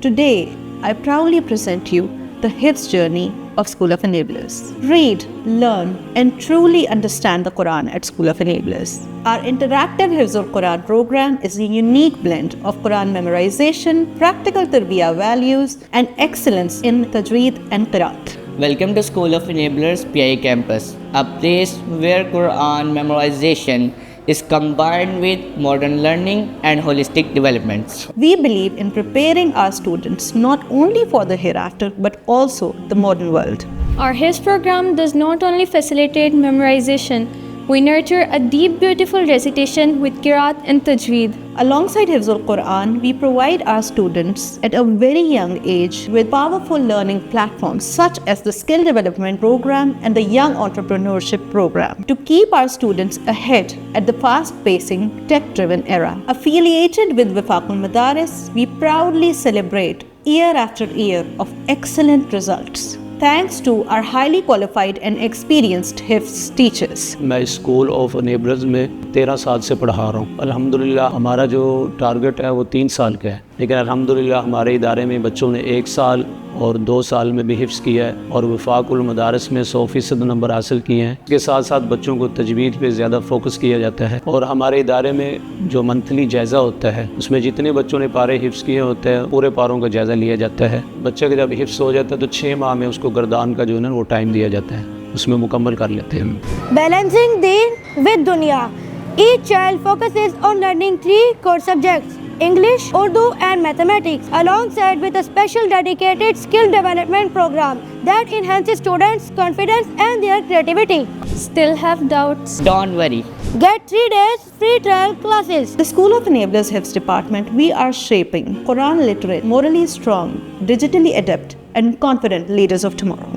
Today, I proudly present you the Hifz journey of School of Enablers. Read, learn, and truly understand the Quran at School of Enablers. Our interactive Hifz-ul-Quran program is a unique blend of Quran memorization, practical tarbiyah values, and excellence in tajweed and qiraat. Welcome to School of Enablers PI Campus, a place where Quran memorization is combined with modern learning and holistic developments. We believe in preparing our students not only for the hereafter but also the modern world. Our Hifz program does not only facilitate memorization, we nurture a deep, beautiful recitation with qiraat and tajweed. Alongside Hifz-ul-Quran, we provide our students at a very young age with powerful learning platforms such as the Skill Development Program and the Young Entrepreneurship Program to keep our students ahead at the fast-pacing, tech-driven era. Affiliated with Wifaqul-Madaris, we proudly celebrate year after year of excellent results, thanks to our highly qualified and experienced Hifz teachers. मैं school of enablers में 13 साल से पढ़ा रहा हूँ। अल्हम्दुलिल्लाह हमारा जो टारगेट है वो 3 साल का है, लेकिन अल्हम्दुलिल्लाह हमारे इदारे में बच्चों ने 1 साल और 2 साल में भी हिफ्ज़ किया है और वफाकुल मदारस में 100% नंबर हासिल किए हैं। इसके साथ साथ बच्चों को तजवीद पे ज़्यादा फोकस किया जाता है और हमारे इदारे में जो मंथली जायज़ा होता है उसमें जितने बच्चों ने पारे हिफ्ज़ किए होते हैं पूरे पारों का जायज़ा लिया जाता है। बच्चे का जब हिफ्ज़ हो जाता है तो 6 माह में उसको गर्दान का जो है ना वो टाइम दिया जाता है, उसमें मुकम्मल कर लेते हैं। Balancing deen with dunya. Each child focuses on learning 3 core subjects: English, Urdu and mathematics, alongside with a special dedicated skill development program that enhances students' confidence and their creativity. Still have doubts? Don't worry. Get 3 days free trial classes. The School of Enablers Hifz Department, we are shaping Quran literate, morally strong, digitally adept, and confident leaders of tomorrow.